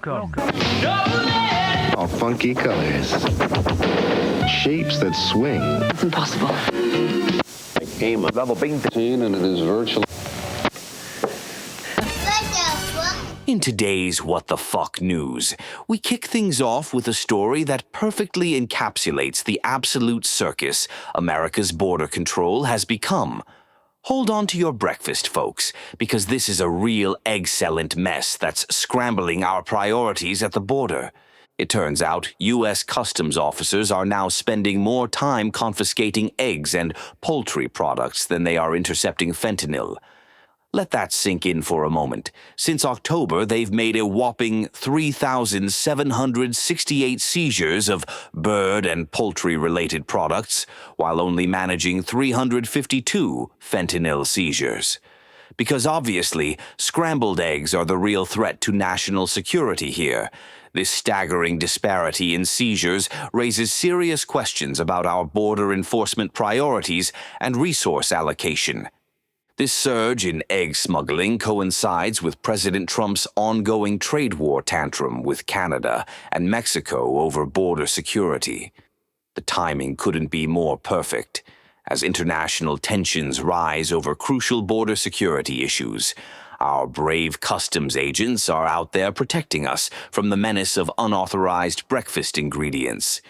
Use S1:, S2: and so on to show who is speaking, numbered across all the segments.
S1: Welcome.
S2: All funky colors. Shapes that swing.
S3: It's impossible.
S4: Game of level 15 and it is virtually.
S5: In today's What the Fuck news, we kick things off with a story that perfectly encapsulates the absolute circus America's border control has become. Hold on to your breakfast, folks, because this is a real excellent mess that's scrambling our priorities at the border. It turns out U.S. Customs officers are now spending more time confiscating eggs and poultry products than they are intercepting fentanyl. Let that sink in for a moment. Since October, they've made a whopping 3,768 seizures of bird and poultry-related products, while only managing 352 fentanyl seizures. Because obviously, scrambled eggs are the real threat to national security here. This staggering disparity in seizures raises serious questions about our border enforcement priorities and resource allocation. This surge in egg smuggling coincides with President Trump's ongoing trade war tantrum with Canada and Mexico over border security. The timing couldn't be more perfect. As international tensions rise over crucial border security issues, our brave customs agents are out there protecting us from the menace of unauthorized breakfast ingredients.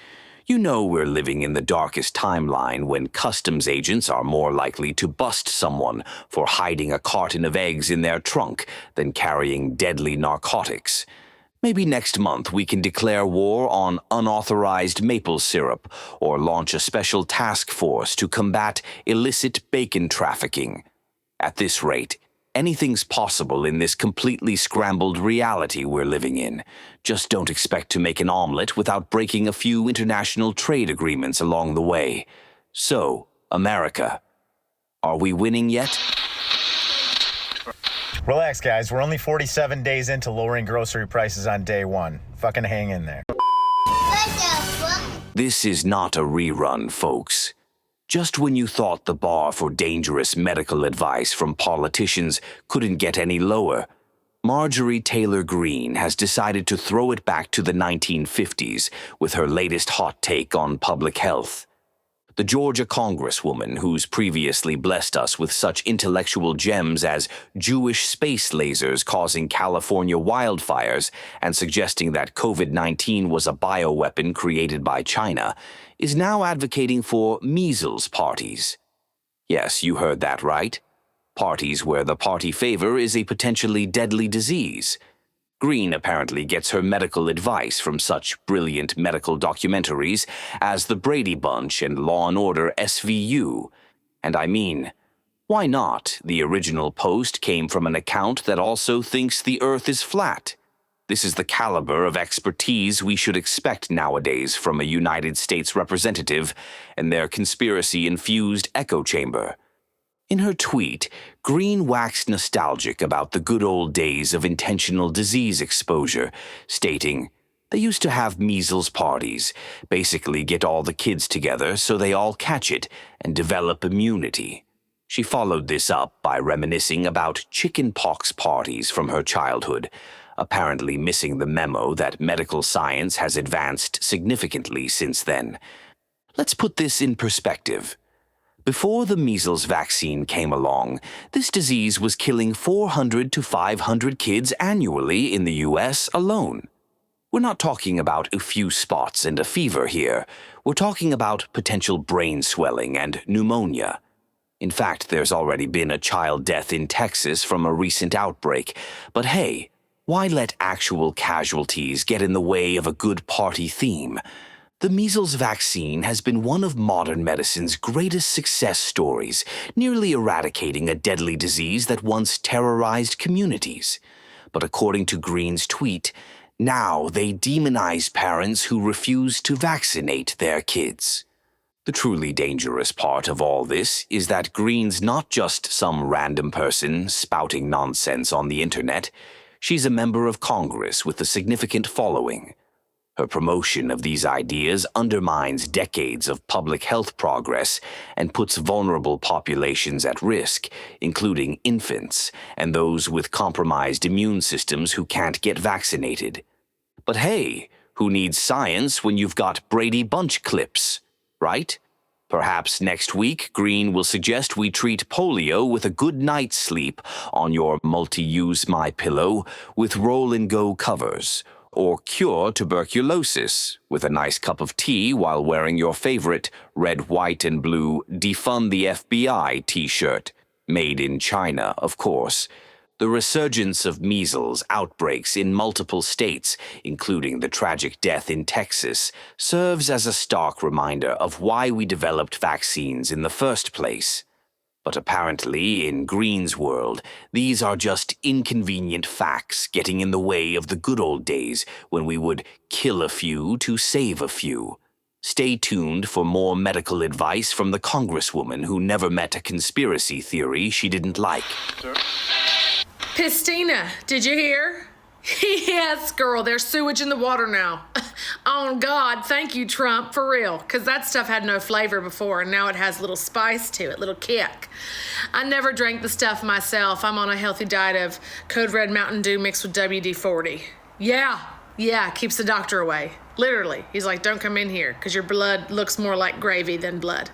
S5: You know we're living in the darkest timeline when customs agents are more likely to bust someone for hiding a carton of eggs in their trunk than carrying deadly narcotics. Maybe next month we can declare war on unauthorized maple syrup or launch a special task force to combat illicit bacon trafficking. At this rate, anything's possible in this completely scrambled reality we're living in. Just don't expect to make an omelet without breaking a few international trade agreements along the way. So, America, are we winning yet?
S6: Relax, guys. We're only 47 days into lowering grocery prices on day one. Fucking hang in there.
S5: This is not a rerun, folks. Just when you thought the bar for dangerous medical advice from politicians couldn't get any lower, Marjorie Taylor Greene has decided to throw it back to the 1950s with her latest hot take on public health. The Georgia congresswoman, who's previously blessed us with such intellectual gems as Jewish space lasers causing California wildfires and suggesting that COVID-19 was a bioweapon created by China, is now advocating for measles parties. Yes, you heard that right. Parties where the party favor is a potentially deadly disease. Greene apparently gets her medical advice from such brilliant medical documentaries as The Brady Bunch and Law and Order SVU. And I mean, why not? The original post came from an account that also thinks the Earth is flat. This is the caliber of expertise we should expect nowadays from a United States representative and their conspiracy-infused echo chamber. In her tweet, Greene waxed nostalgic about the good old days of intentional disease exposure, stating, "They used to have measles parties, basically get all the kids together so they all catch it and develop immunity." She followed this up by reminiscing about chickenpox parties from her childhood, apparently missing the memo that medical science has advanced significantly since then. Let's put this in perspective. Before the measles vaccine came along, this disease was killing 400 to 500 kids annually in the U.S. alone. We're not talking about a few spots and a fever here. We're talking about potential brain swelling and pneumonia. In fact, there's already been a child death in Texas from a recent outbreak. But hey, why let actual casualties get in the way of a good party theme? The measles vaccine has been one of modern medicine's greatest success stories, nearly eradicating a deadly disease that once terrorized communities. But according to Greene's tweet, now they demonize parents who refuse to vaccinate their kids. The truly dangerous part of all this is that Greene's not just some random person spouting nonsense on the internet. She's a member of Congress with a significant following. Her promotion of these ideas undermines decades of public health progress and puts vulnerable populations at risk, including infants and those with compromised immune systems who can't get vaccinated. But hey, who needs science when you've got Brady Bunch clips, right? Perhaps next week, Green will suggest we treat polio with a good night's sleep on your multi-use MyPillow with roll-and-go covers, or cure tuberculosis with a nice cup of tea while wearing your favorite red, white, and blue Defund the FBI t-shirt, made in China, of course. The resurgence of measles outbreaks in multiple states, including the tragic death in Texas, serves as a stark reminder of why we developed vaccines in the first place. But apparently, in Green's world, these are just inconvenient facts getting in the way of the good old days when we would kill a few to save a few. Stay tuned for more medical advice from the congresswoman who never met a conspiracy theory she didn't like.
S1: Pistina, did you hear? Yes, girl, there's sewage in the water now. On God, thank you, Trump, for real. Because that stuff had no flavor before, and now it has a little spice to it, little kick. I never drank the stuff myself. I'm on a healthy diet of Code Red Mountain Dew mixed with WD-40. Yeah, keeps the doctor away. Literally. He's like, don't come in here, because your blood looks more like gravy than blood.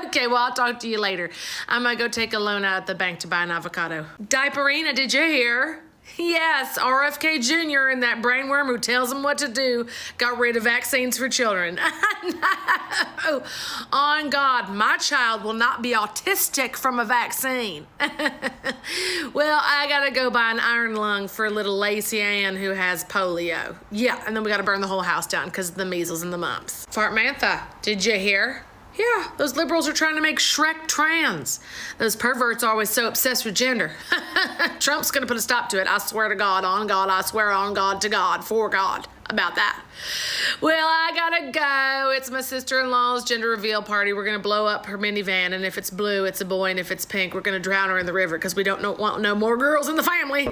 S1: Okay, well, I'll talk to you later. I'm gonna go take a loan out at the bank to buy an avocado. Diaperina, did you hear? Yes, RFK Jr. and that brainworm who tells him what to do got rid of vaccines for children. No. On God, my child will not be autistic from a vaccine. Well, I gotta go buy an iron lung for little Lacey Ann who has polio. Yeah, and then we gotta burn the whole house down because of the measles and the mumps. Fartmantha, did you hear? Yeah, those liberals are trying to make Shrek trans. Those perverts are always so obsessed with gender. Trump's gonna put a stop to it. I swear to God, on God, I swear on God, to God, for God, about that. Well, I gotta go. It's my sister-in-law's gender reveal party. We're gonna blow up her minivan, and if it's blue, it's a boy, and if it's pink, we're gonna drown her in the river because we don't want no more girls in the family.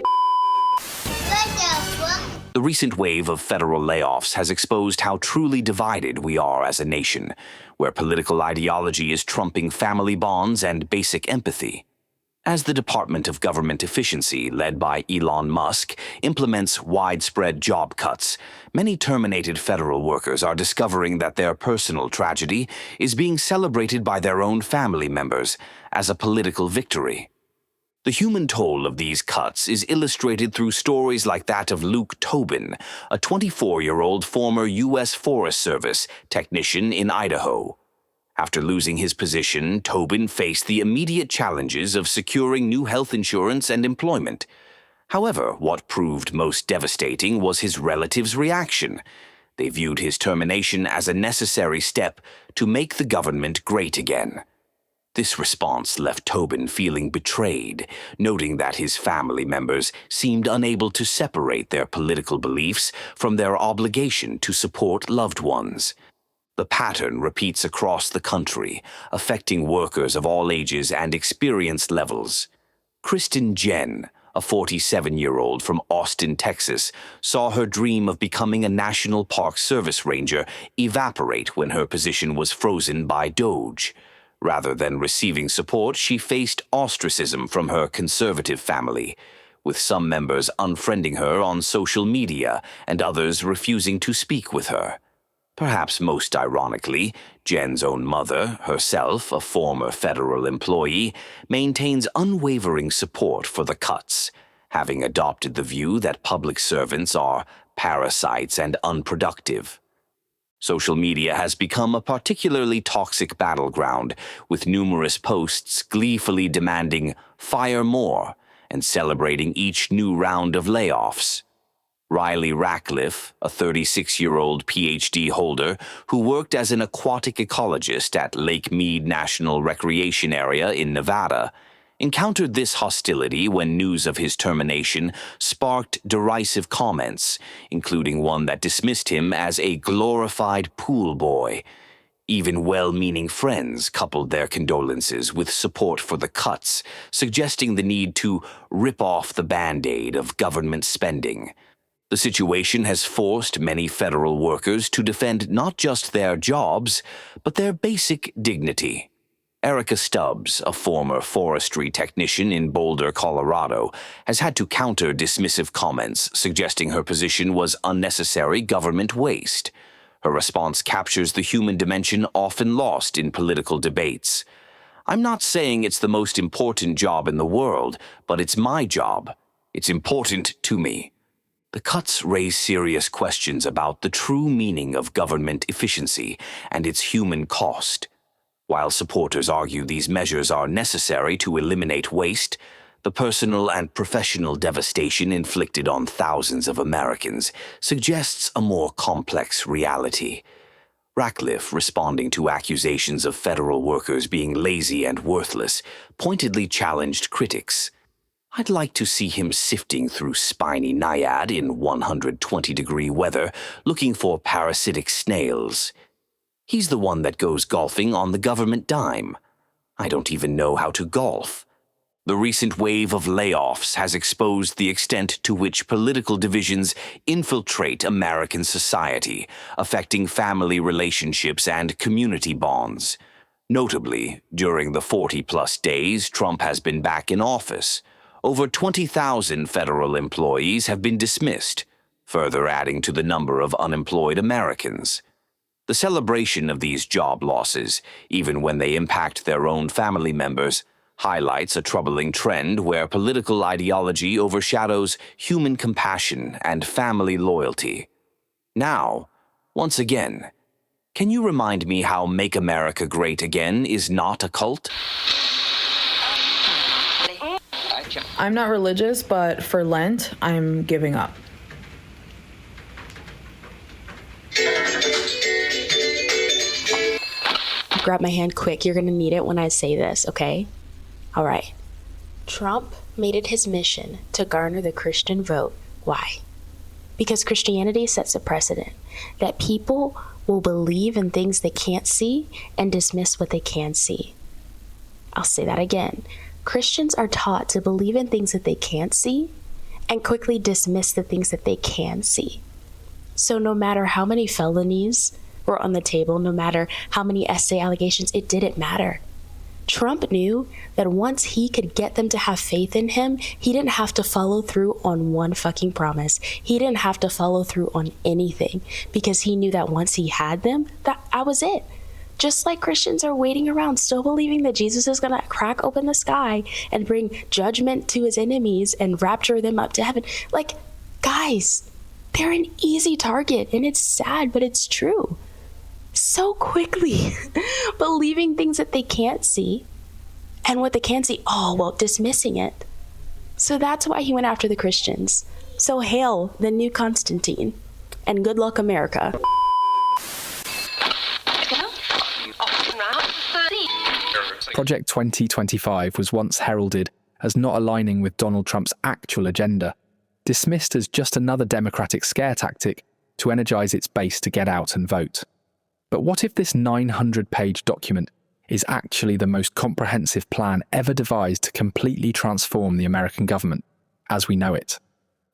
S5: The recent wave of federal layoffs has exposed how truly divided we are as a nation, where political ideology is trumping family bonds and basic empathy. As the Department of Government Efficiency, led by Elon Musk, implements widespread job cuts, many terminated federal workers are discovering that their personal tragedy is being celebrated by their own family members as a political victory. The human toll of these cuts is illustrated through stories like that of Luke Tobin, a 24-year-old former U.S. Forest Service technician in Idaho. After losing his position, Tobin faced the immediate challenges of securing new health insurance and employment. However, what proved most devastating was his relatives' reaction. They viewed his termination as a necessary step to make the government great again. This response left Tobin feeling betrayed, noting that his family members seemed unable to separate their political beliefs from their obligation to support loved ones. The pattern repeats across the country, affecting workers of all ages and experience levels. Kristen Jen, a 47-year-old from Austin, Texas, saw her dream of becoming a National Park Service ranger evaporate when her position was frozen by DOGE. Rather than receiving support, she faced ostracism from her conservative family, with some members unfriending her on social media and others refusing to speak with her. Perhaps most ironically, Jen's own mother, herself a former federal employee, maintains unwavering support for the cuts, having adopted the view that public servants are parasites and unproductive. Social media has become a particularly toxic battleground, with numerous posts gleefully demanding "fire more" and celebrating each new round of layoffs. Riley Ratcliffe, a 36-year-old PhD holder who worked as an aquatic ecologist at Lake Mead National Recreation Area in Nevada, encountered this hostility when news of his termination sparked derisive comments, including one that dismissed him as a glorified pool boy. Even well-meaning friends coupled their condolences with support for the cuts, suggesting the need to rip off the Band-Aid of government spending. The situation has forced many federal workers to defend not just their jobs, but their basic dignity. Erica Stubbs, a former forestry technician in Boulder, Colorado, has had to counter dismissive comments suggesting her position was unnecessary government waste. Her response captures the human dimension often lost in political debates. I'm not saying it's the most important job in the world, but it's my job. It's important to me. The cuts raise serious questions about the true meaning of government efficiency and its human cost. While supporters argue these measures are necessary to eliminate waste, the personal and professional devastation inflicted on thousands of Americans suggests a more complex reality. Ratcliffe, responding to accusations of federal workers being lazy and worthless, pointedly challenged critics. I'd like to see him sifting through spiny naiad in 120-degree weather, looking for parasitic snails. He's the one that goes golfing on the government dime. I don't even know how to golf. The recent wave of layoffs has exposed the extent to which political divisions infiltrate American society, affecting family relationships and community bonds. Notably, during the 40-plus days Trump has been back in office, over 20,000 federal employees have been dismissed, further adding to the number of unemployed Americans. The celebration of these job losses, even when they impact their own family members, highlights a troubling trend where political ideology overshadows human compassion and family loyalty. Now, once again, can you remind me how Make America Great Again is not a cult?
S3: I'm not religious, but for Lent, I'm giving up.
S7: Grab my hand quick. You're going to need it when I say this, okay? All right. Trump made it his mission to garner the Christian vote. Why? Because Christianity sets a precedent that people will believe in things they can't see and dismiss what they can see. I'll say that again. Christians are taught to believe in things that they can't see and quickly dismiss the things that they can see. So no matter how many felonies were on the table, no matter how many essay allegations, it didn't matter. Trump knew that once he could get them to have faith in him, he didn't have to follow through on one fucking promise. He didn't have to follow through on anything because he knew that once he had them, that was it. Just like Christians are waiting around, still believing that Jesus is going to crack open the sky and bring judgment to his enemies and rapture them up to heaven. Like, guys, they're an easy target, and it's sad, but it's true. So quickly believing things that they can't see, and what they can see, dismissing it. So that's why he went after the Christians. So hail the new Constantine, and good luck, America.
S8: Project 2025 was once heralded as not aligning with Donald Trump's actual agenda, dismissed as just another Democratic scare tactic to energize its base to get out and vote. But what if this 900-page document is actually the most comprehensive plan ever devised to completely transform the American government as we know it?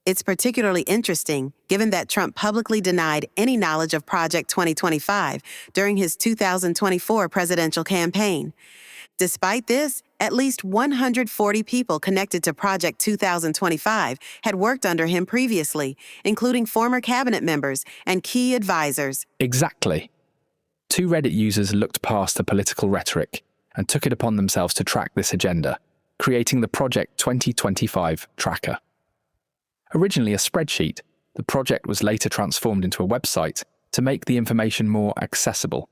S9: It's particularly interesting given that Trump publicly denied any knowledge of Project 2025 during his 2024 presidential campaign. Despite this, at least 140 people connected to Project 2025 had worked under him previously, including former cabinet members and key advisors.
S8: Exactly. 2 Reddit users looked past the political rhetoric and took it upon themselves to track this agenda, creating the Project 2025 tracker. Originally a spreadsheet, the project was later transformed into a website to make the information more accessible.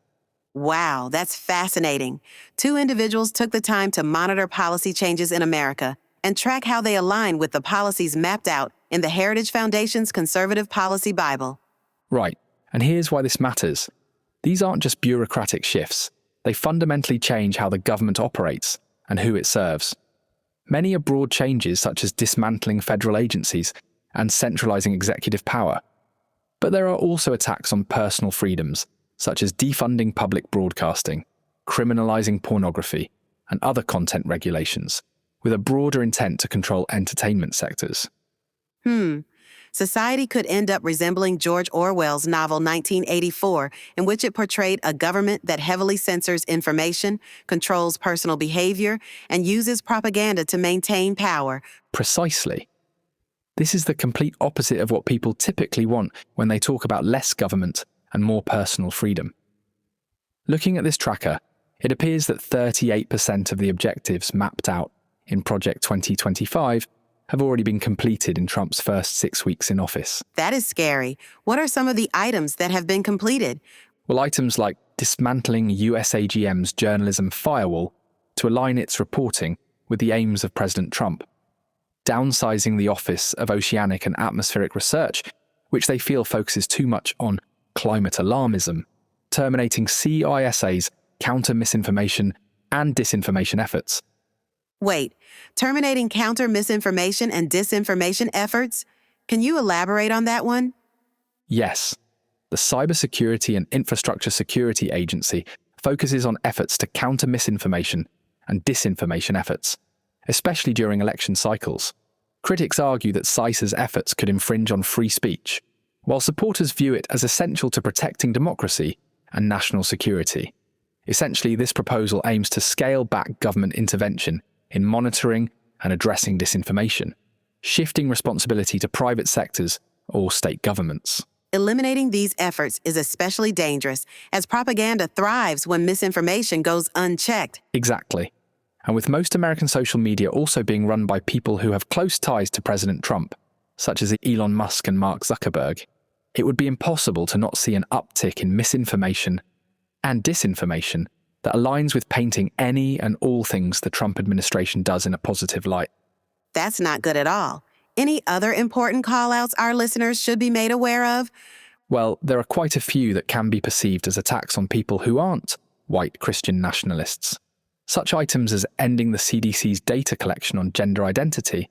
S9: Wow, that's fascinating. 2 individuals took the time to monitor policy changes in America and track how they align with the policies mapped out in the Heritage Foundation's Conservative Policy Bible.
S8: Right, and here's why this matters. These aren't just bureaucratic shifts. They fundamentally change how the government operates and who it serves. Many are broad changes such as dismantling federal agencies and centralizing executive power. But there are also attacks on personal freedoms, such as defunding public broadcasting, criminalizing pornography, and other content regulations, with a broader intent to control entertainment sectors.
S9: society could end up resembling George Orwell's novel 1984, in which it portrayed a government that heavily censors information, controls personal behavior, and uses propaganda to maintain power.
S8: Precisely. This is the complete opposite of what people typically want when they talk about less government and more personal freedom. Looking at this tracker, it appears that 38% of the objectives mapped out in Project 2025 have already been completed in Trump's first 6 weeks in office.
S9: That is scary. What are some of the items that have been completed?
S8: Well, items like dismantling USAGM's journalism firewall to align its reporting with the aims of President Trump, downsizing the Office of Oceanic and Atmospheric Research, which they feel focuses too much on climate alarmism, terminating CISA's counter-misinformation and disinformation efforts.
S9: Wait, terminating counter-misinformation and disinformation efforts? Can you elaborate on that one?
S8: Yes. The Cybersecurity and Infrastructure Security Agency focuses on efforts to counter misinformation and disinformation efforts, especially during election cycles. Critics argue that CISA's efforts could infringe on free speech, while supporters view it as essential to protecting democracy and national security. Essentially, this proposal aims to scale back government intervention in monitoring and addressing disinformation, shifting responsibility to private sectors or state governments.
S9: Eliminating these efforts is especially dangerous, as propaganda thrives when misinformation goes unchecked.
S8: Exactly. And with most American social media also being run by people who have close ties to President Trump, such as Elon Musk and Mark Zuckerberg, it would be impossible to not see an uptick in misinformation and disinformation that aligns with painting any and all things the Trump administration does in a positive light.
S9: That's not good at all. Any other important call-outs our listeners should be made aware of?
S8: Well, there are quite a few that can be perceived as attacks on people who aren't white Christian nationalists. Such items as ending the CDC's data collection on gender identity,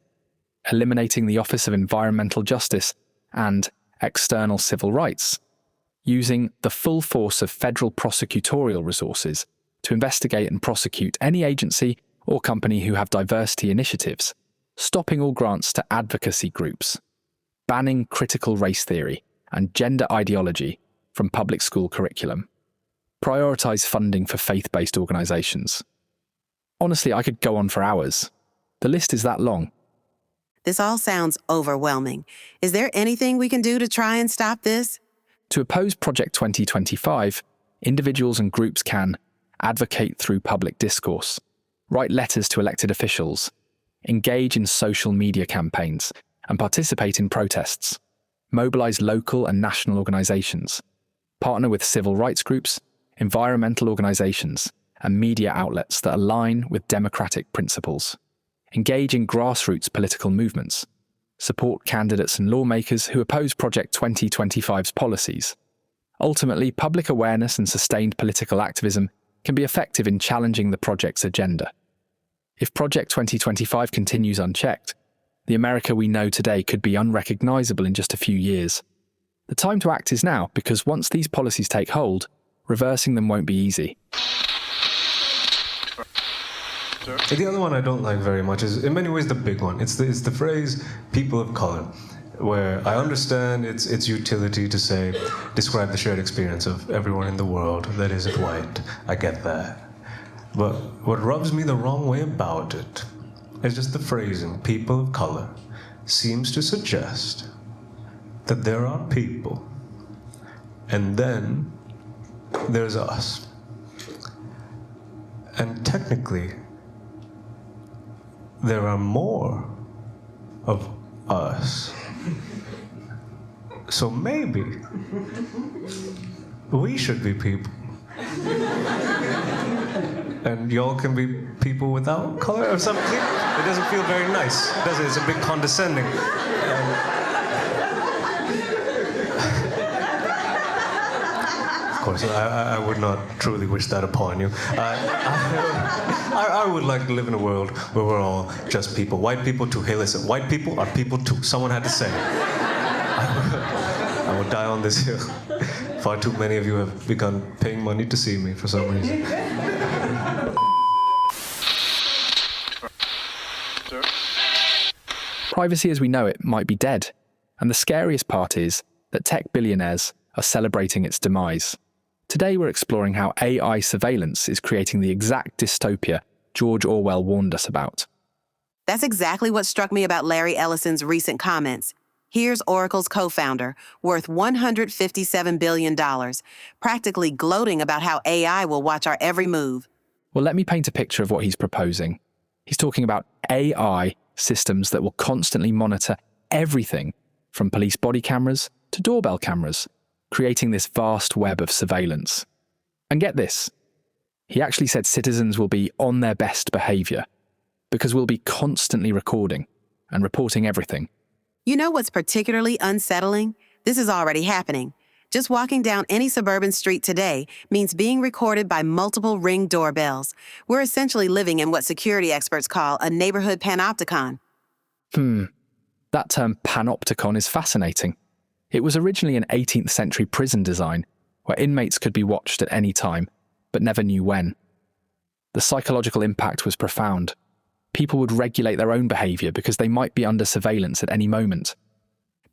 S8: eliminating the Office of Environmental Justice and External Civil Rights, using the full force of federal prosecutorial resources to investigate and prosecute any agency or company who have diversity initiatives, stopping all grants to advocacy groups, banning critical race theory and gender ideology from public school curriculum, prioritize funding for faith-based organizations. Honestly, I could go on for hours. The list is that long.
S9: This all sounds overwhelming. Is there anything we can do to try and stop this?
S8: To oppose Project 2025, individuals and groups can advocate through public discourse, write letters to elected officials, engage in social media campaigns, and participate in protests, mobilize local and national organizations, partner with civil rights groups, environmental organizations, and media outlets that align with democratic principles, engage in grassroots political movements, support candidates and lawmakers who oppose Project 2025's policies. Ultimately, public awareness and sustained political activism can be effective in challenging the project's agenda. If Project 2025 continues unchecked, the America we know today could be unrecognizable in just a few years. The time to act is now, because once these policies take hold, reversing them won't be easy.
S10: The other one I don't like very much is, in many ways, the big one. It's the phrase "people of color," where I understand its utility to say, describe the shared experience of everyone in the world that isn't white. I get that. But what rubs me the wrong way about it is just the phrasing, people of color, seems to suggest that there are people, and then there's us. And technically, there are more of us. So maybe we should be people. And y'all can be people without color or something. It doesn't feel very nice, does it? It's a bit condescending. Of course, I would not truly wish that upon you. I would like to live in a world where we're all just people. White people too. Hey, listen, white people are people too. Someone had to say it. I will die on this hill. Far too many of you have begun paying money to see me for some reason.
S8: Privacy as we know it might be dead, And the scariest part is that tech billionaires are celebrating its demise. Today we're exploring how AI surveillance is creating the exact dystopia George Orwell warned us about.
S9: That's exactly what struck me about Larry Ellison's recent comments. Here's Oracle's co-founder, worth $157 billion, practically gloating about how AI will watch our every move.
S8: Well, let me paint a picture of what he's proposing. He's talking about AI systems that will constantly monitor everything from police body cameras to doorbell cameras, creating this vast web of surveillance. And get this, he actually said citizens will be on their best behavior because we'll be constantly recording and reporting everything.
S9: You know what's particularly unsettling? This is already happening. Just walking down any suburban street today means being recorded by multiple Ring doorbells. We're essentially living in what security experts call a neighborhood panopticon.
S8: That term panopticon is fascinating. It was originally an 18th century prison design where inmates could be watched at any time, but never knew when. The psychological impact was profound. People would regulate their own behavior because they might be under surveillance at any moment.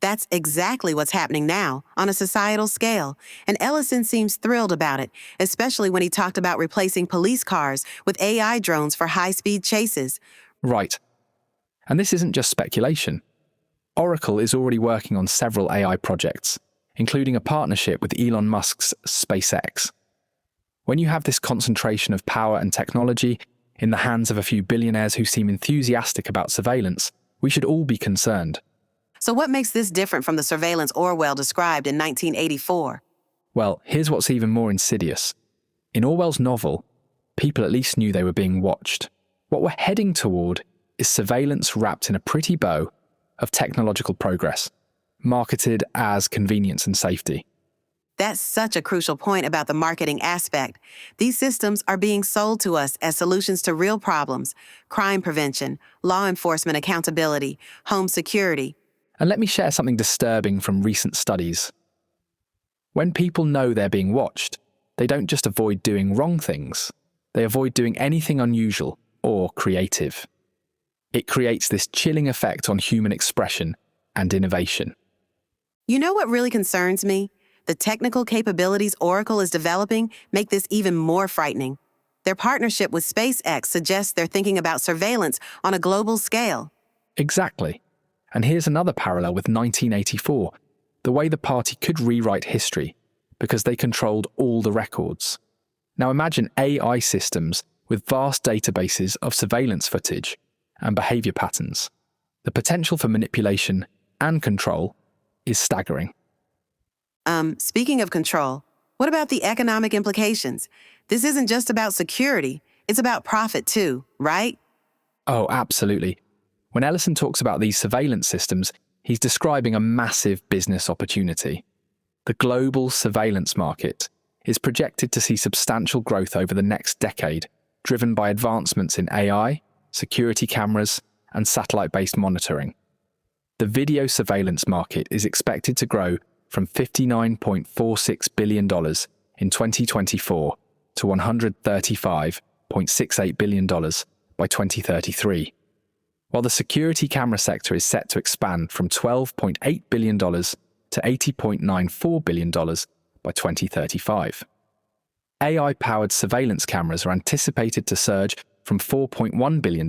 S9: That's exactly what's happening now, on a societal scale, and Ellison seems thrilled about it, especially when he talked about replacing police cars with AI drones for high-speed chases.
S8: Right. And this isn't just speculation. Oracle is already working on several AI projects, including a partnership with Elon Musk's SpaceX. When you have this concentration of power and technology in the hands of a few billionaires who seem enthusiastic about surveillance, we should all be concerned.
S9: So what makes this different from the surveillance Orwell described in 1984?
S8: Well, here's what's even more insidious. In Orwell's novel, people at least knew they were being watched. What we're heading toward is surveillance wrapped in a pretty bow of technological progress, marketed as convenience and safety.
S9: That's such a crucial point about the marketing aspect. These systems are being sold to us as solutions to real problems: crime prevention, law enforcement accountability, home security.
S8: And let me share something disturbing from recent studies. When people know they're being watched, they don't just avoid doing wrong things, they avoid doing anything unusual or creative. It creates this chilling effect on human expression and innovation.
S9: You know what really concerns me? The technical capabilities Oracle is developing make this even more frightening. Their partnership with SpaceX suggests they're thinking about surveillance on a global scale.
S8: Exactly. And here's another parallel with 1984, the way the party could rewrite history because they controlled all the records. Now imagine AI systems with vast databases of surveillance footage and behavior patterns. The potential for manipulation and control is staggering.
S9: Speaking of control, what about the economic implications? This isn't just about security, it's about profit too, right?
S8: Oh, absolutely. When Ellison talks about these surveillance systems, he's describing a massive business opportunity. The global surveillance market is projected to see substantial growth over the next decade, driven by advancements in AI, security cameras, and satellite-based monitoring. The video surveillance market is expected to grow from $59.46 billion in 2024 to $135.68 billion by 2033, while the security camera sector is set to expand from $12.8 billion to $80.94 billion by 2035. AI-powered surveillance cameras are anticipated to surge from $4.1 billion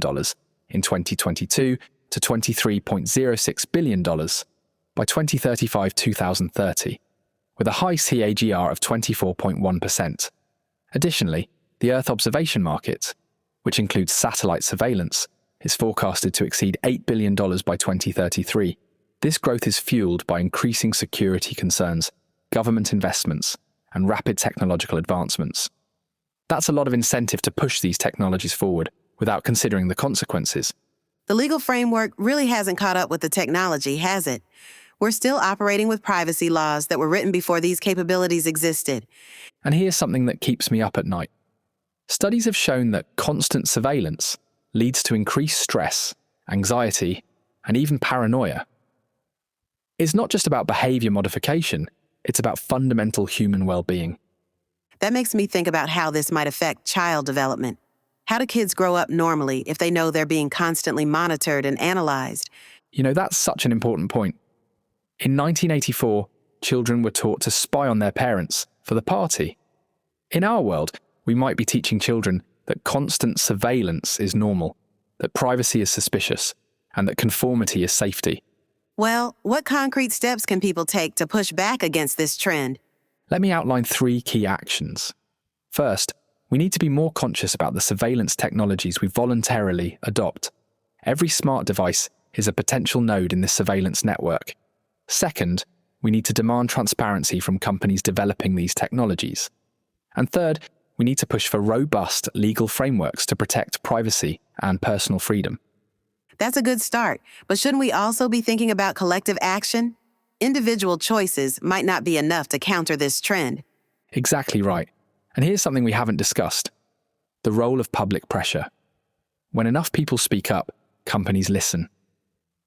S8: in 2022 to $23.06 billion by 2035-2030, with a high CAGR of 24.1%. Additionally, the Earth observation market, which includes satellite surveillance, is forecasted to exceed $8 billion by 2033. This growth is fueled by increasing security concerns, government investments, and rapid technological advancements. That's a lot of incentive to push these technologies forward without considering the consequences.
S9: The legal framework really hasn't caught up with the technology, has it? We're still operating with privacy laws that were written before these capabilities existed.
S8: And here's something that keeps me up at night. Studies have shown that constant surveillance leads to increased stress, anxiety, and even paranoia. It's not just about behavior modification, it's about fundamental human well-being.
S9: That makes me think about how this might affect child development. How do kids grow up normally if they know they're being constantly monitored and analyzed?
S8: You know, that's such an important point. In 1984, children were taught to spy on their parents for the party. In our world, we might be teaching children that constant surveillance is normal, that privacy is suspicious, and that conformity is safety.
S9: Well, what concrete steps can people take to push back against this trend?
S8: Let me outline 3 key actions. First, we need to be more conscious about the surveillance technologies we voluntarily adopt. Every smart device is a potential node in this surveillance network. Second, we need to demand transparency from companies developing these technologies. And third, we need to push for robust legal frameworks to protect privacy and personal freedom.
S9: That's a good start, but shouldn't we also be thinking about collective action? Individual choices might not be enough to counter this trend.
S8: Exactly right. And here's something we haven't discussed: the role of public pressure. When enough people speak up, companies listen.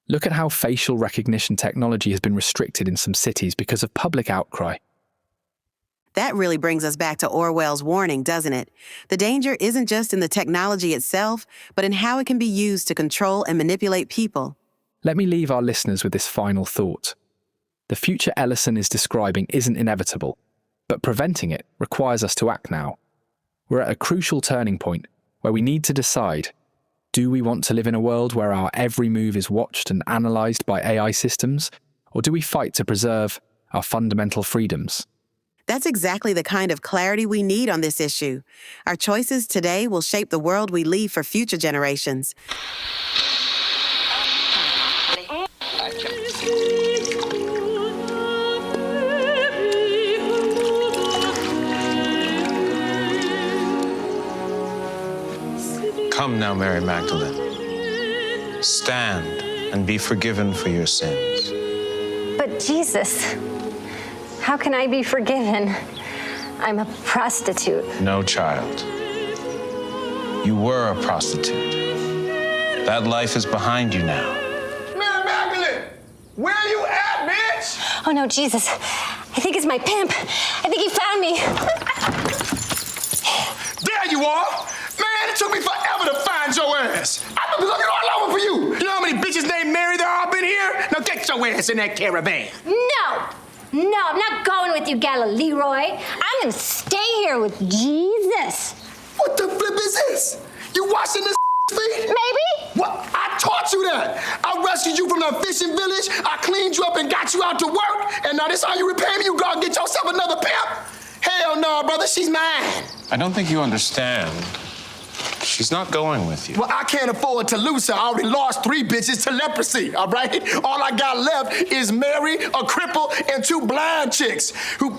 S8: Look at how facial recognition technology has been restricted in some cities because of public outcry.
S9: That really brings us back to Orwell's warning, doesn't it? The danger isn't just in the technology itself, but in how it can be used to control and manipulate people.
S8: Let me leave our listeners with this final thought. The future Ellison is describing isn't inevitable, but preventing it requires us to act now. We're at a crucial turning point where we need to decide: do we want to live in a world where our every move is watched and analysed by AI systems, or do we fight to preserve our fundamental freedoms?
S9: That's exactly the kind of clarity we need on this issue. Our choices today will shape the world we leave for future generations.
S11: Come now, Mary Magdalene. Stand and be forgiven for your sins.
S12: But Jesus, how can I be forgiven? I'm a prostitute.
S11: No, child. You were a prostitute. That life is behind you now.
S13: Mary Magdalene, where are you at, bitch?
S12: Oh no, Jesus. I think it's my pimp. I think he found me.
S13: There you are. Man, it took me forever to find your ass. I've been looking all over for you. You know how many bitches named Mary there are up in here? Now get your ass in that caravan.
S12: No, I'm not going with you, Leroy. I'm gonna stay here with Jesus.
S13: What the flip is this? You washing this feet?
S12: Maybe.
S13: What? I taught you that. I rescued you from the fishing village. I cleaned you up and got you out to work. And now this how you repay me? You go and get yourself another pimp? Hell no, brother. She's mine.
S11: I don't think you understand. She's not going with you.
S13: Well, I can't afford to lose her. I already lost 3 bitches to leprosy, all right? All I got left is Mary, a cripple, and 2 blind chicks who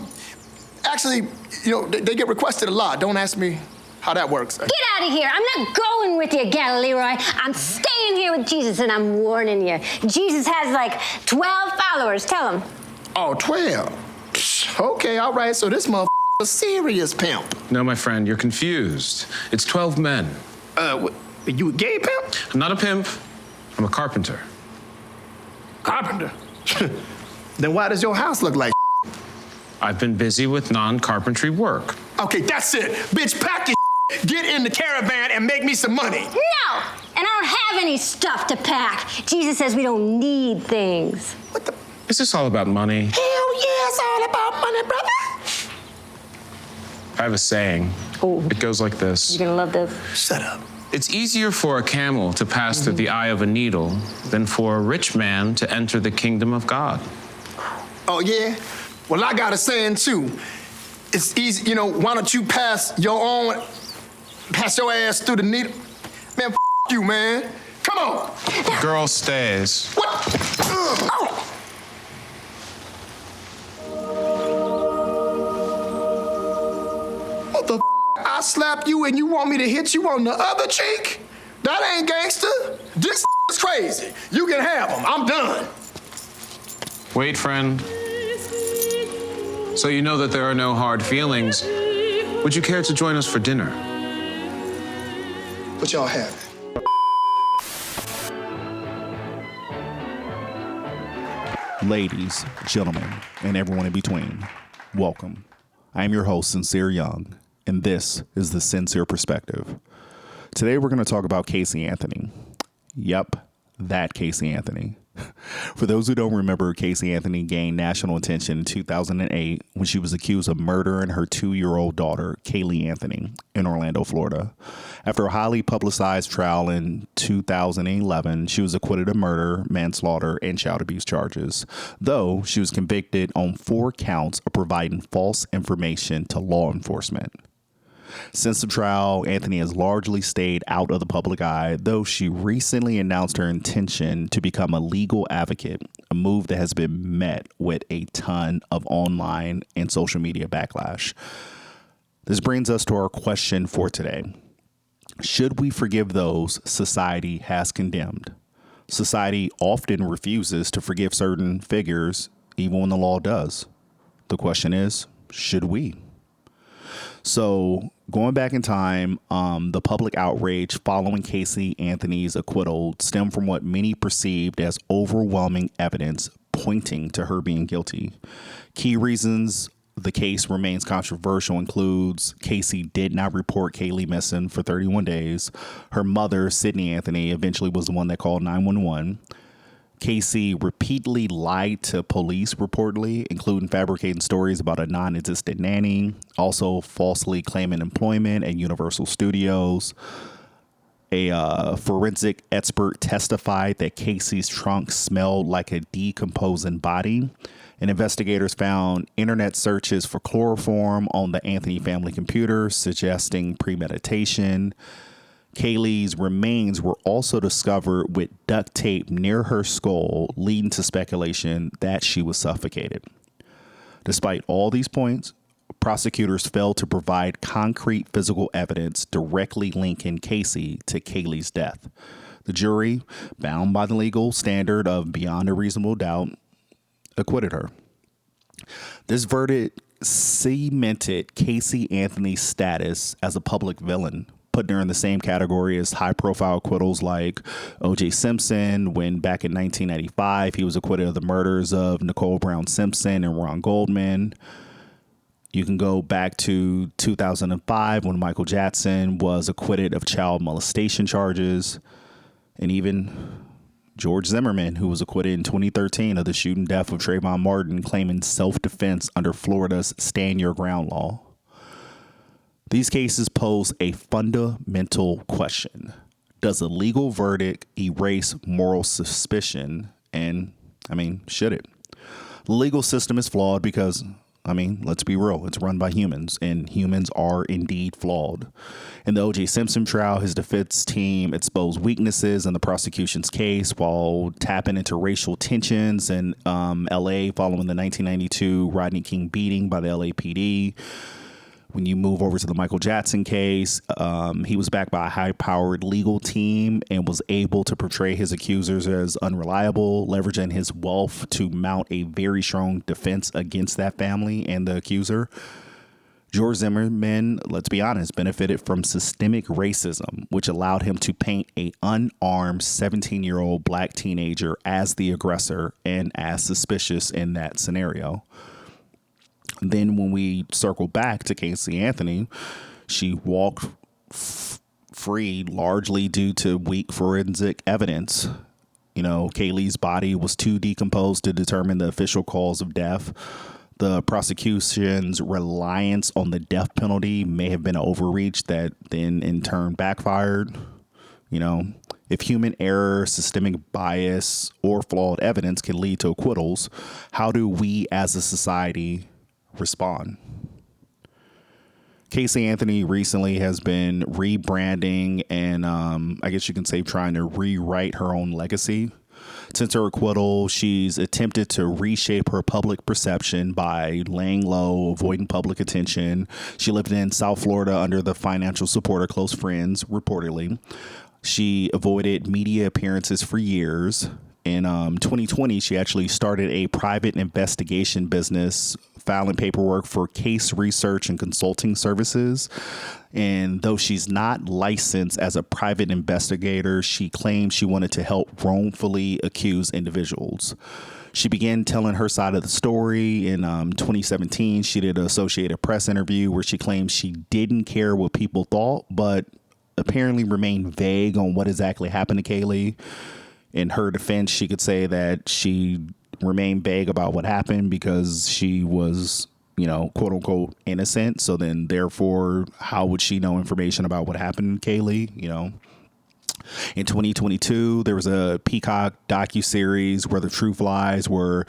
S13: actually, you know, they get requested a lot. Don't ask me how that works.
S12: Get out of here. I'm not going with you, Leroy. I'm staying here with Jesus, and I'm warning you. Jesus has like 12 followers. Tell him.
S13: Oh, 12? Okay, all right. So this motherfucker a serious pimp.
S11: No, my friend, you're confused. It's 12 men.
S13: You a gay pimp?
S11: I'm not a pimp. I'm a carpenter.
S13: Carpenter? Then why does your house look like
S11: I've been busy with non-carpentry work.
S13: Okay, that's it. Bitch, pack your get in the caravan and make me some money.
S12: No, and I don't have any stuff to pack. Jesus says we don't need things.
S13: What the?
S11: Is this all about money?
S13: Hell yeah, it's all about money, brother.
S11: I have a saying.
S12: Ooh.
S11: It goes like this.
S12: You're gonna love this.
S13: Shut up.
S11: It's easier for a camel to pass through the eye of a needle than for a rich man to enter the kingdom of God.
S13: Oh, yeah? Well, I got a saying, too. It's easy, you know, why don't you pass your ass through the needle? Man, you, man. Come on.
S11: The girl stays.
S13: What? Oh. What the I slap you and you want me to hit you on the other cheek? That ain't gangster. This is crazy. You can have them. I'm done.
S11: Wait, friend. So you know that there are no hard feelings. Would you care to join us for dinner?
S13: What y'all having?
S14: Ladies, gentlemen, and everyone in between, welcome. I am your host, Sincere Young, and this is The Sincere Perspective. Today we're going to talk about Casey Anthony. Yep, that Casey Anthony. For those who don't remember, Casey Anthony gained national attention in 2008 when she was accused of murdering her 2-year-old daughter, Kaylee Anthony, in Orlando, Florida. After a highly publicized trial in 2011, she was acquitted of murder, manslaughter, and child abuse charges, though she was convicted on 4 counts of providing false information to law enforcement. Since the trial, Anthony has largely stayed out of the public eye, though she recently announced her intention to become a legal advocate, a move that has been met with a ton of online and social media backlash. This brings us to our question for today. Should we forgive those society has condemned? Society often refuses to forgive certain figures, even when the law does. The question is, should we? So going back in time, the public outrage following Casey Anthony's acquittal stemmed from what many perceived as overwhelming evidence pointing to her being guilty. Key reasons the case remains controversial includes Casey did not report Kaylee missing for 31 days. Her mother, Sydney Anthony, eventually was the one that called 911. Casey repeatedly lied to police, reportedly, including fabricating stories about a non-existent nanny, also falsely claiming employment at Universal Studios. A forensic expert testified that Casey's trunk smelled like a decomposing body, and investigators found internet searches for chloroform on the Anthony family computer, suggesting premeditation. Kaylee's remains were also discovered with duct tape near her skull, leading to speculation that she was suffocated. Despite all these points, prosecutors failed to provide concrete physical evidence directly linking Casey to Kaylee's death. The jury, bound by the legal standard of beyond a reasonable doubt, acquitted her. This verdict cemented Casey Anthony's status as a public villain, putting her in the same category as high-profile acquittals like O.J. Simpson, when back in 1995 he was acquitted of the murders of Nicole Brown Simpson and Ron Goldman. You can go back to 2005 when Michael Jackson was acquitted of child molestation charges, and even George Zimmerman, who was acquitted in 2013 of the shooting death of Trayvon Martin, claiming self-defense under Florida's Stand Your Ground law. These cases pose a fundamental question. Does a legal verdict erase moral suspicion? And, should it? The legal system is flawed because, let's be real, it's run by humans, and humans are indeed flawed. In the O.J. Simpson trial, his defense team exposed weaknesses in the prosecution's case while tapping into racial tensions in L.A. following the 1992 Rodney King beating by the LAPD. When you move over to the Michael Jackson case, he was backed by a high-powered legal team and was able to portray his accusers as unreliable, leveraging his wealth to mount a very strong defense against that family and the accuser. George Zimmerman, let's be honest, benefited from systemic racism, which allowed him to paint an unarmed 17-year-old black teenager as the aggressor and as suspicious in that scenario. Then when we circle back to Casey Anthony, she walked free largely due to weak forensic evidence. Kaylee's body was too decomposed to determine the official cause of death. The prosecution's reliance on the death penalty may have been an overreach that then in turn backfired. If human error, systemic bias, or flawed evidence can lead to acquittals, how do we as a society respond? Casey Anthony recently has been rebranding and I guess you can say trying to rewrite her own legacy. Since her acquittal, she's attempted to reshape her public perception by laying low, avoiding public attention. She lived in South Florida under the financial support of close friends, reportedly. She avoided media appearances for years. In 2020, she actually started a private investigation business, filing paperwork for case research and consulting services. And though she's not licensed as a private investigator, she claims she wanted to help wrongfully accused individuals. She began telling her side of the story in 2017. She did an Associated Press interview where she claimed she didn't care what people thought, but apparently remained vague on what exactly happened to Kaylee. In her defense, she could say that she remained vague about what happened because she was, quote unquote innocent. So then therefore, how would she know information about what happened to Kaylee? In 2022, there was a Peacock docuseries Where the Truth Lies, where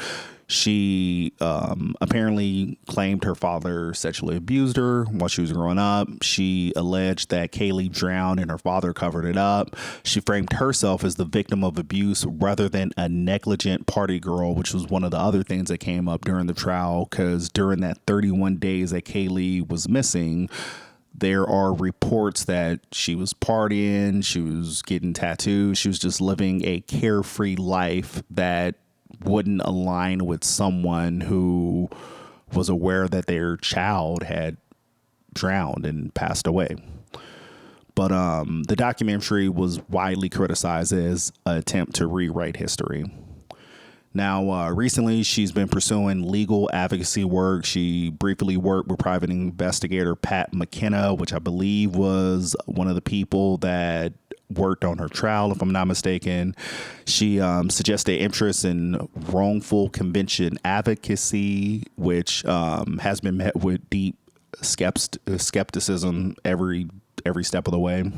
S14: she apparently claimed her father sexually abused her while she was growing up. She alleged that Kaylee drowned and her father covered it up. She framed herself as the victim of abuse rather than a negligent party girl, which was one of the other things that came up during the trial, because during that 31 days that Kaylee was missing, there are reports that she was partying, she was getting tattoos, she was just living a carefree life that wouldn't align with someone who was aware that their child had drowned and passed away. But the documentary was widely criticized as an attempt to rewrite history. Now, recently, she's been pursuing legal advocacy work. She briefly worked with private investigator Pat McKenna, which I believe was one of the people that worked on her trial, if I'm not mistaken. She suggested interest in wrongful conviction advocacy, which has been met with deep skepticism every step of the way.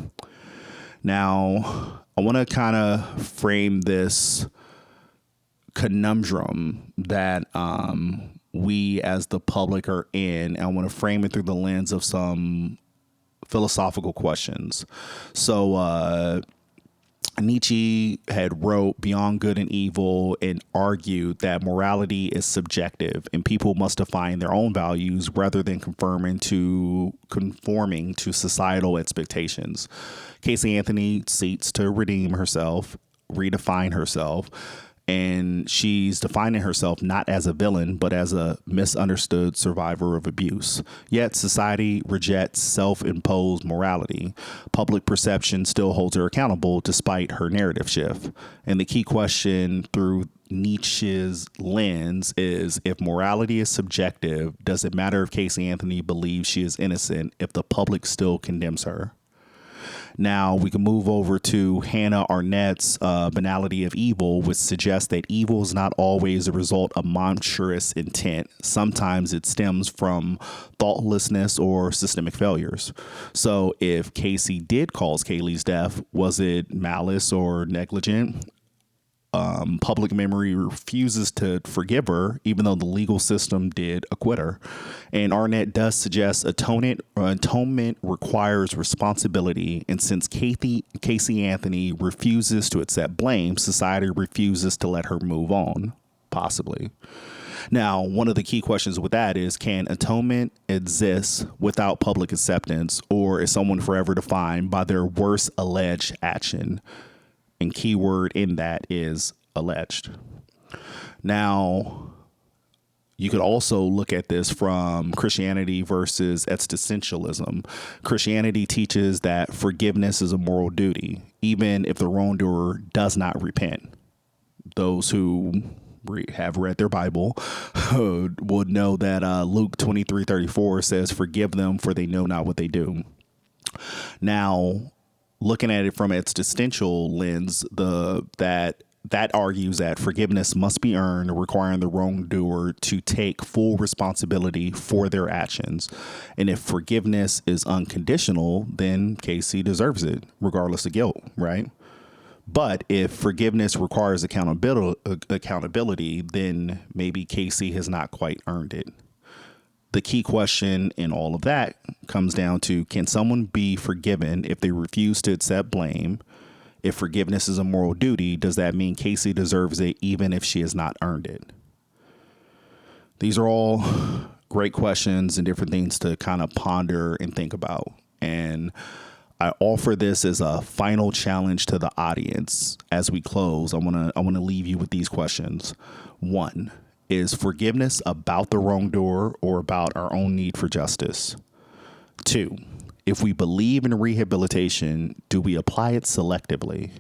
S14: Now, I want to kind of frame this conundrum that we as the public are in, and I want to frame it through the lens of some philosophical questions. So Nietzsche had wrote Beyond Good and Evil and argued that morality is subjective and people must define their own values rather than conforming to societal expectations. Casey Anthony seeks to redeem herself, redefine herself, and she's defining herself not as a villain, but as a misunderstood survivor of abuse. Yet society rejects self-imposed morality. Public perception still holds her accountable despite her narrative shift. And the key question through Nietzsche's lens is, if morality is subjective, does it matter if Casey Anthony believes she is innocent if the public still condemns her? Now we can move over to Hannah Arnett's Banality of Evil, which suggests that evil is not always a result of monstrous intent. Sometimes it stems from thoughtlessness or systemic failures. So if Casey did cause Kaylee's death, was it malice or negligent? Public memory refuses to forgive her, even though the legal system did acquit her. And Arnett does suggest atonement requires responsibility. And since Casey Anthony refuses to accept blame, society refuses to let her move on, possibly. Now, one of the key questions with that is, can atonement exist without public acceptance, or is someone forever defined by their worst alleged action? And key word in that is alleged. Now, you could also look at this from Christianity versus existentialism. Christianity teaches that forgiveness is a moral duty, even if the wrongdoer does not repent. Those who have read their Bible would know that Luke 23:34 says, "Forgive them, for they know not what they do." Now, looking at it from its existential lens, that argues that forgiveness must be earned, requiring the wrongdoer to take full responsibility for their actions. And if forgiveness is unconditional, then Casey deserves it, regardless of guilt, right? But if forgiveness requires accountability, then maybe Casey has not quite earned it. The key question in all of that comes down to, can someone be forgiven if they refuse to accept blame? If forgiveness is a moral duty, does that mean Casey deserves it even if she has not earned it? These are all great questions and different things to kind of ponder and think about. And I offer this as a final challenge to the audience as we close. I want to leave you with these questions. 1. Is forgiveness about the wrongdoer or about our own need for justice? 2, if we believe in rehabilitation, do we apply it selectively?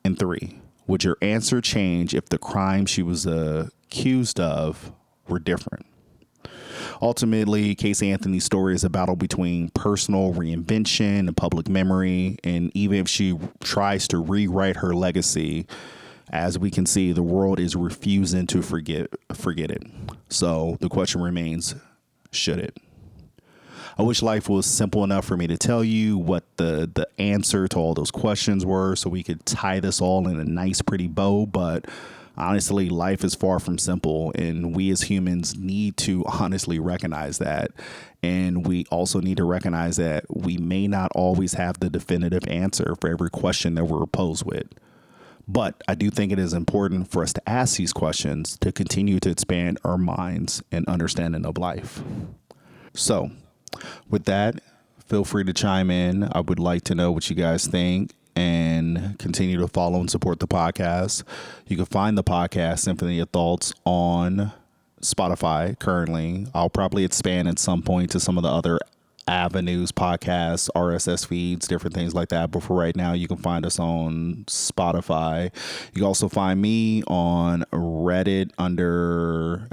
S14: And 3, would your answer change if the crime she was accused of were different? Ultimately, Casey Anthony's story is a battle between personal reinvention and public memory. And even if she tries to rewrite her legacy, as we can see, the world is refusing to forget it. So the question remains, should it? I wish life was simple enough for me to tell you what the answer to all those questions were so we could tie this all in a nice, pretty bow. But honestly, life is far from simple, and we as humans need to honestly recognize that. And we also need to recognize that we may not always have the definitive answer for every question that we're posed with. But I do think it is important for us to ask these questions to continue to expand our minds and understanding of life. So with that, feel free to chime in. I would like to know what you guys think and continue to follow and support the podcast. You can find the podcast Symphony of Thoughts on Spotify currently. I'll probably expand at some point to some of the other avenues, podcasts, RSS feeds, different things like that. But for right now, you can find us on Spotify. You can also find me on Reddit under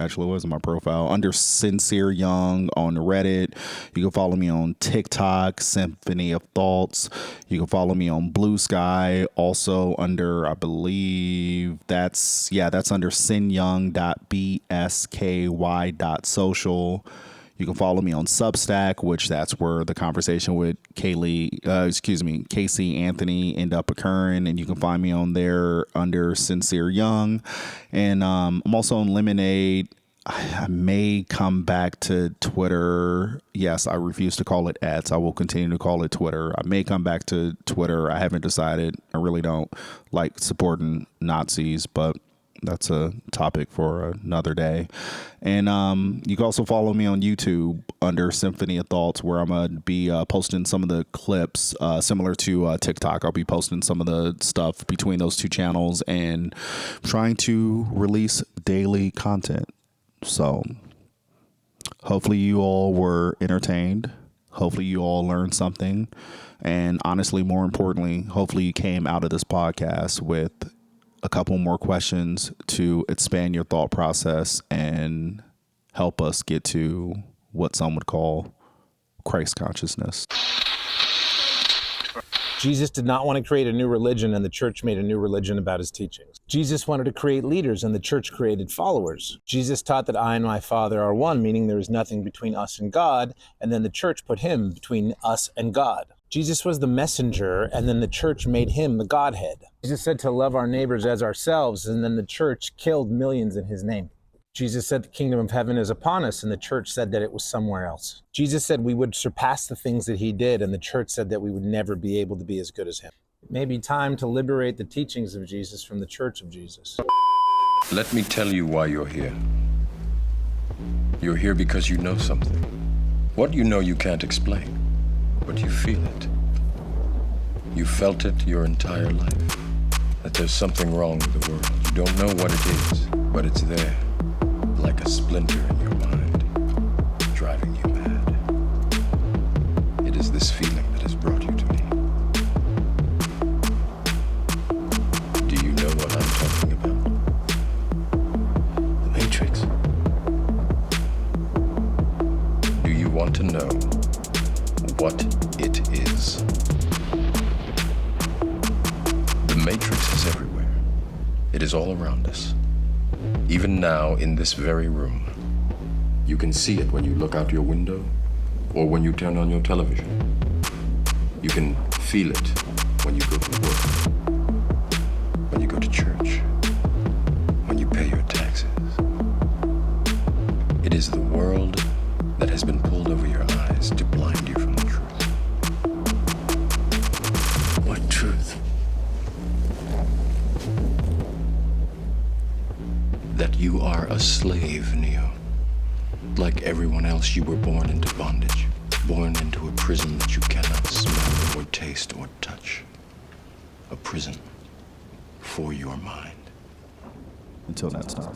S14: Sincere Young on Reddit. You can follow me on TikTok, Symphony of Thoughts. You can follow me on Blue Sky, also under, I believe that's under sinyoung.bsky.social. You can follow me on Substack, which that's where the conversation with Casey Anthony end up occurring. And you can find me on there under Sincere Young. And I'm also on Lemonade. I may come back to Twitter. Yes, I refuse to call it X. I will continue to call it Twitter. I may come back to Twitter. I haven't decided. I really don't like supporting Nazis, but that's a topic for another day. And you can also follow me on YouTube under Symphony of Thoughts, where I'm going to be posting some of the clips similar to TikTok. I'll be posting some of the stuff between those two channels and trying to release daily content. So hopefully you all were entertained. Hopefully you all learned something. And honestly, more importantly, hopefully you came out of this podcast with a couple more questions to expand your thought process and help us get to what some would call Christ consciousness.
S15: Jesus did not want to create a new religion, and the church made a new religion about his teachings. Jesus wanted to create leaders, and the church created followers. Jesus taught that I and my Father are one, meaning there is nothing between us and God, and then the church put him between us and God. Jesus was the messenger, and then the church made him the Godhead. Jesus said to love our neighbors as ourselves, and then the church killed millions in his name. Jesus said the kingdom of heaven is upon us, and the church said that it was somewhere else. Jesus said we would surpass the things that he did, and the church said that we would never be able to be as good as him. It may be time to liberate the teachings of Jesus from the church of Jesus.
S16: Let me tell you why you're here. You're here because you know something. What you know you can't explain, but you feel it. You felt it your entire life, that there's something wrong with the world. You don't know what it is, but it's there, like a splinter in your mind, driving you mad. It is this feeling that has brought you to me. Do you know what I'm talking about? The Matrix. Do you want to know what it is? The Matrix is everywhere. It is all around us. Even now, in this very room. You can see it when you look out your window or when you turn on your television. You can feel it when you go to work, when you go to church, when you pay your taxes. It is the world that has been pulled over your eyes to blind you from the truth. What truth? That you are a slave, Neo. Like everyone else, you were born into bondage, born into a prison that you cannot smell or taste or touch. A prison for your mind.
S14: Until next time.